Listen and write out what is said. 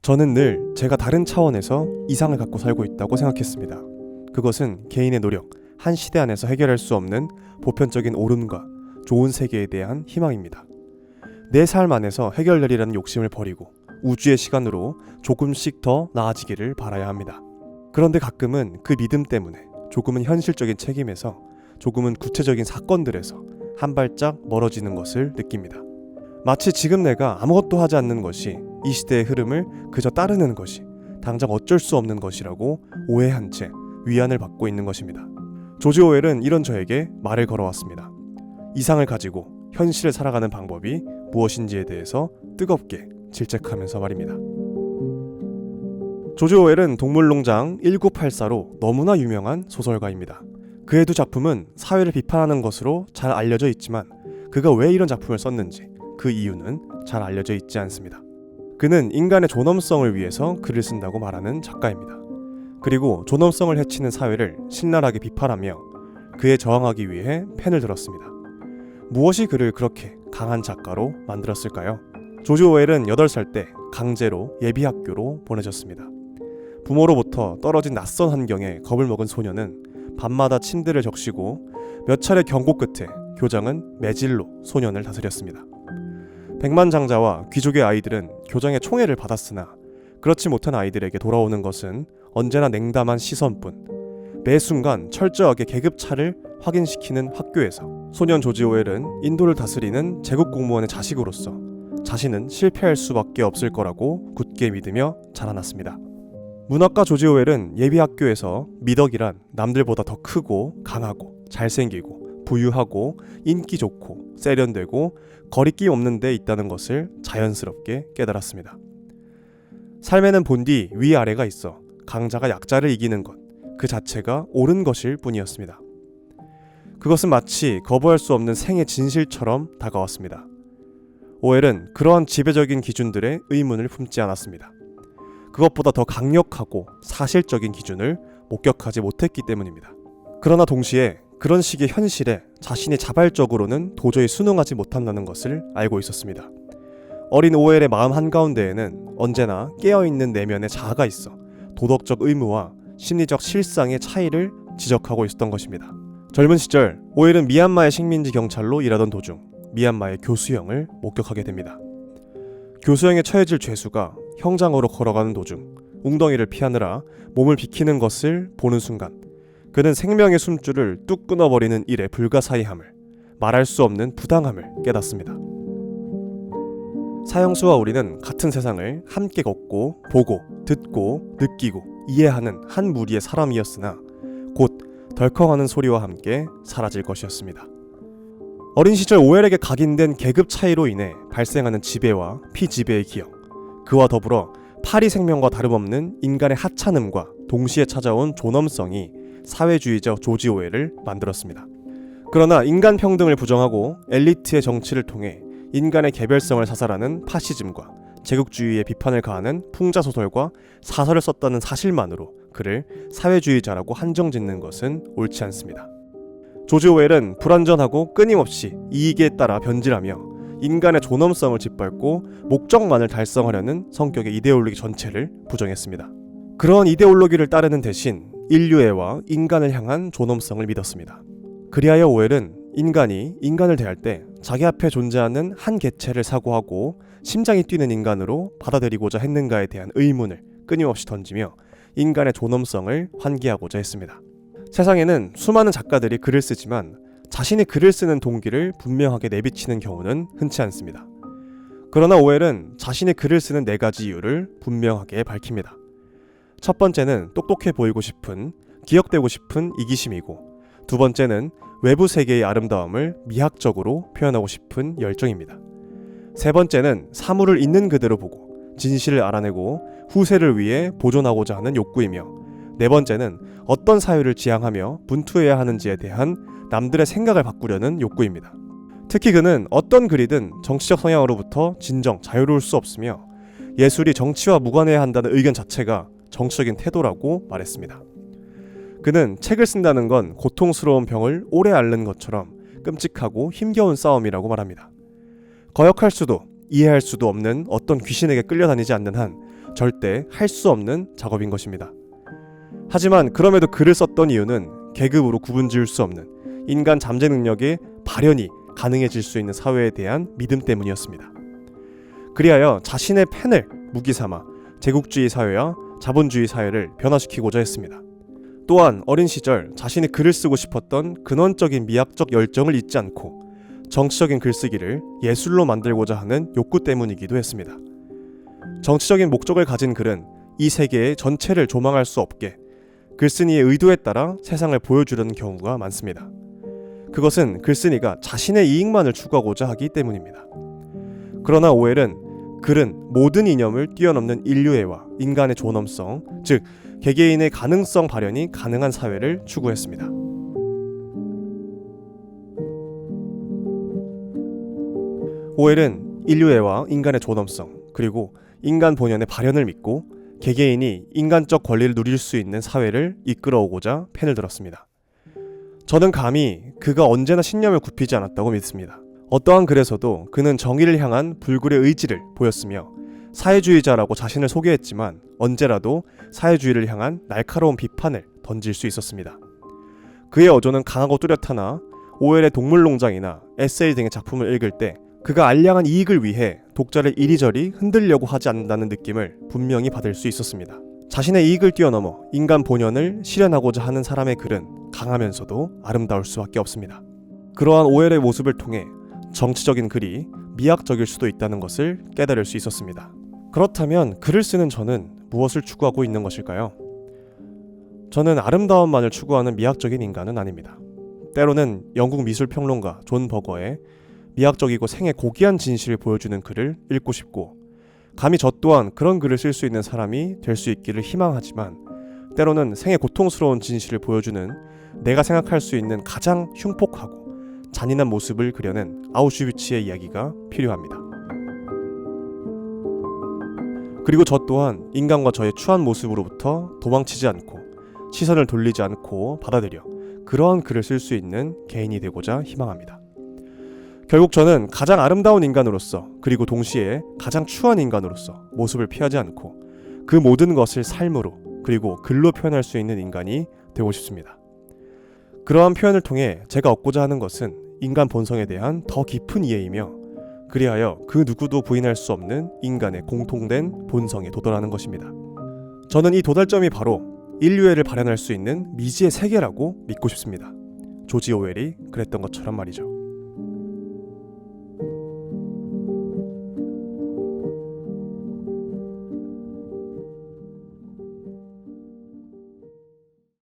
저는 늘 제가 다른 차원에서 이상을 갖고 살고 있다고 생각했습니다. 그것은 개인의 노력, 한 시대 안에서 해결할 수 없는 보편적인 옳음과 좋은 세계에 대한 희망입니다. 내 삶 안에서 해결되리라는 욕심을 버리고 우주의 시간으로 조금씩 더 나아지기를 바라야 합니다. 그런데 가끔은 그 믿음 때문에 조금은 현실적인 책임에서 조금은 구체적인 사건들에서 한 발짝 멀어지는 것을 느낍니다. 마치 지금 내가 아무것도 하지 않는 것이 이 시대의 흐름을 그저 따르는 것이 당장 어쩔 수 없는 것이라고 오해한 채 위안을 받고 있는 것입니다. 조지 오웰은 이런 저에게 말을 걸어왔습니다. 이상을 가지고 현실을 살아가는 방법이 무엇인지에 대해서 뜨겁게 질책하면서 말입니다. 조지 오웰은 동물농장 1984로 너무나 유명한 소설가입니다. 그의 두 작품은 사회를 비판하는 것으로 잘 알려져 있지만 그가 왜 이런 작품을 썼는지 그 이유는 잘 알려져 있지 않습니다. 그는 인간의 존엄성을 위해서 글을 쓴다고 말하는 작가입니다. 그리고 존엄성을 해치는 사회를 신랄하게 비판하며 그에 저항하기 위해 펜을 들었습니다. 무엇이 그를 그렇게 강한 작가로 만들었을까요? 조지 오웰은 8살 때 강제로 예비학교로 보내졌습니다. 부모로부터 떨어진 낯선 환경에 겁을 먹은 소녀는 밤마다 침대를 적시고 몇 차례 경고 끝에 교장은 매질로 소년을 다스렸습니다. 백만장자와 귀족의 아이들은 교장의 총애를 받았으나 그렇지 못한 아이들에게 돌아오는 것은 언제나 냉담한 시선뿐. 매 순간 철저하게 계급차를 확인시키는 학교에서 소년 조지 오웰은 인도를 다스리는 제국 공무원의 자식으로서 자신은 실패할 수밖에 없을 거라고 굳게 믿으며 자라났습니다. 문학가 조지 오웰은 예비학교에서 미덕이란 남들보다 더 크고 강하고 잘생기고 부유하고 인기 좋고 세련되고 거리낌 없는 데 있다는 것을 자연스럽게 깨달았습니다. 삶에는 본디 위아래가 있어 강자가 약자를 이기는 것 그 자체가 옳은 것일 뿐이었습니다. 그것은 마치 거부할 수 없는 생의 진실처럼 다가왔습니다. 오웰은 그러한 지배적인 기준들의 의문을 품지 않았습니다. 그것보다 더 강력하고 사실적인 기준을 목격하지 못했기 때문입니다. 그러나 동시에 그런 식의 현실에 자신이 자발적으로는 도저히 순응하지 못한다는 것을 알고 있었습니다. 어린 오웰의 마음 한가운데에는 언제나 깨어있는 내면의 자아가 있어 도덕적 의무와 심리적 실상의 차이를 지적하고 있었던 것입니다. 젊은 시절 오웰은 미얀마의 식민지 경찰로 일하던 도중 미얀마의 교수형을 목격하게 됩니다. 교수형에 처해질 죄수가 형장으로 걸어가는 도중 웅덩이를 피하느라 몸을 비키는 것을 보는 순간 그는 생명의 숨줄을 뚝 끊어버리는 일의 불가사의함을, 말할 수 없는 부당함을 깨닫습니다. 사형수와 우리는 같은 세상을 함께 걷고 보고 듣고 느끼고 이해하는 한 무리의 사람이었으나 곧 덜컹하는 소리와 함께 사라질 것이었습니다. 어린 시절 오웰에게 각인된 계급 차이로 인해 발생하는 지배와 피지배의 기억, 그와 더불어 파리 생명과 다름없는 인간의 하찮음과 동시에 찾아온 존엄성이 사회주의자 조지 오웰을 만들었습니다. 그러나 인간 평등을 부정하고 엘리트의 정치를 통해 인간의 개별성을 사살하는 파시즘과 제국주의의 비판을 가하는 풍자소설과 사설을 썼다는 사실만으로 그를 사회주의자라고 한정짓는 것은 옳지 않습니다. 조지 오웰은 불완전하고 끊임없이 이익에 따라 변질하며 인간의 존엄성을 짓밟고 목적만을 달성하려는 성격의 이데올로기 전체를 부정했습니다. 그런 이데올로기를 따르는 대신 인류애와 인간을 향한 존엄성을 믿었습니다. 그리하여 오웰은 인간이 인간을 대할 때 자기 앞에 존재하는 한 개체를 사고하고 심장이 뛰는 인간으로 받아들이고자 했는가에 대한 의문을 끊임없이 던지며 인간의 존엄성을 환기하고자 했습니다. 세상에는 수많은 작가들이 글을 쓰지만 자신이 글을 쓰는 동기를 분명하게 내비치는 경우는 흔치 않습니다. 그러나 오웰은 자신이 글을 쓰는 4가지 이유를 분명하게 밝힙니다. 첫 번째는 똑똑해 보이고 싶은, 기억되고 싶은 이기심이고, 두 번째는 외부 세계의 아름다움을 미학적으로 표현하고 싶은 열정입니다. 세 번째는 사물을 있는 그대로 보고 진실을 알아내고 후세를 위해 보존하고자 하는 욕구이며, 네 번째는 어떤 사유를 지향하며 분투해야 하는지에 대한 남들의 생각을 바꾸려는 욕구입니다. 특히 그는 어떤 글이든 정치적 성향으로부터 진정 자유로울 수 없으며 예술이 정치와 무관해야 한다는 의견 자체가 정치적인 태도라고 말했습니다. 그는 책을 쓴다는 건 고통스러운 병을 오래 앓는 것처럼 끔찍하고 힘겨운 싸움이라고 말합니다. 거역할 수도 이해할 수도 없는 어떤 귀신에게 끌려다니지 않는 한 절대 할 수 없는 작업인 것입니다. 하지만 그럼에도 글을 썼던 이유는 계급으로 구분지을 수 없는 인간 잠재 능력의 발현이 가능해질 수 있는 사회에 대한 믿음 때문이었습니다. 그리하여 자신의 펜을 무기 삼아 제국주의 사회와 자본주의 사회를 변화시키고자 했습니다. 또한 어린 시절 자신이 글을 쓰고 싶었던 근원적인 미학적 열정을 잊지 않고 정치적인 글쓰기를 예술로 만들고자 하는 욕구 때문이기도 했습니다. 정치적인 목적을 가진 글은 이 세계의 전체를 조망할 수 없게 글쓴이의 의도에 따라 세상을 보여주려는 경우가 많습니다. 그것은 글쓴이가 자신의 이익만을 추구하고자 하기 때문입니다. 그러나 오웰은 글은 모든 이념을 뛰어넘는 인류애와 인간의 존엄성, 즉 개개인의 가능성 발현이 가능한 사회를 추구했습니다. 오웰은 인류애와 인간의 존엄성, 그리고 인간 본연의 발현을 믿고 개개인이 인간적 권리를 누릴 수 있는 사회를 이끌어오고자 펜을 들었습니다. 저는 감히 그가 언제나 신념을 굽히지 않았다고 믿습니다. 어떠한 글에서도 그는 정의를 향한 불굴의 의지를 보였으며 사회주의자라고 자신을 소개했지만 언제라도 사회주의를 향한 날카로운 비판을 던질 수 있었습니다. 그의 어조는 강하고 뚜렷하나 오웰의 동물농장이나 에세이 등의 작품을 읽을 때 그가 알량한 이익을 위해 독자를 이리저리 흔들려고 하지 않는다는 느낌을 분명히 받을 수 있었습니다. 자신의 이익을 뛰어넘어 인간 본연을 실현하고자 하는 사람의 글은 강하면서도 아름다울 수밖에 없습니다. 그러한 오웰의 모습을 통해 정치적인 글이 미학적일 수도 있다는 것을 깨달을 수 있었습니다. 그렇다면 글을 쓰는 저는 무엇을 추구하고 있는 것일까요? 저는 아름다움만을 추구하는 미학적인 인간은 아닙니다. 때로는 영국 미술평론가 존 버거의 미학적이고 생애 고귀한 진실을 보여주는 글을 읽고 싶고 감히 저 또한 그런 글을 쓸 수 있는 사람이 될 수 있기를 희망하지만 때로는 생애 고통스러운 진실을 보여주는 내가 생각할 수 있는 가장 흉폭하고 잔인한 모습을 그려낸 아우슈비츠의 이야기가 필요합니다. 그리고 저 또한 인간과 저의 추한 모습으로부터 도망치지 않고 시선을 돌리지 않고 받아들여 그러한 글을 쓸 수 있는 개인이 되고자 희망합니다. 결국 저는 가장 아름다운 인간으로서 그리고 동시에 가장 추한 인간으로서 모습을 피하지 않고 그 모든 것을 삶으로 그리고 글로 표현할 수 있는 인간이 되고 싶습니다. 그러한 표현을 통해 제가 얻고자 하는 것은 인간 본성에 대한 더 깊은 이해이며 그리하여 그 누구도 부인할 수 없는 인간의 공통된 본성에 도달하는 것입니다. 저는 이 도달점이 바로 인류애를 발현할 수 있는 미지의 세계라고 믿고 싶습니다. 조지 오웰이 그랬던 것처럼 말이죠.